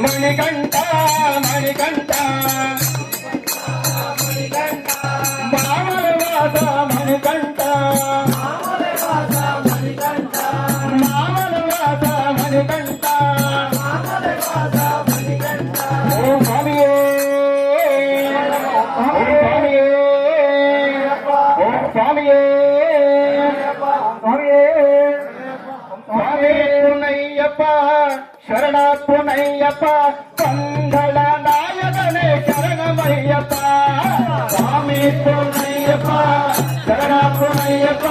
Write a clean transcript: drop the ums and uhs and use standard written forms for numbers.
మణికంఠ మణికంఠ మామల వాస మణికంఠ మామల వాస మణికంఠ ఓం స్వామియే ఓం స్వామియే ఓం స్వామియే స్వామియప్ప శరణాత్మునయ్యప్ప పంగళ నాయకనే శరణమయ్యప్ప స్వామి పూర్ణయ్యప్ప శరణాత్మునయ్యప్ప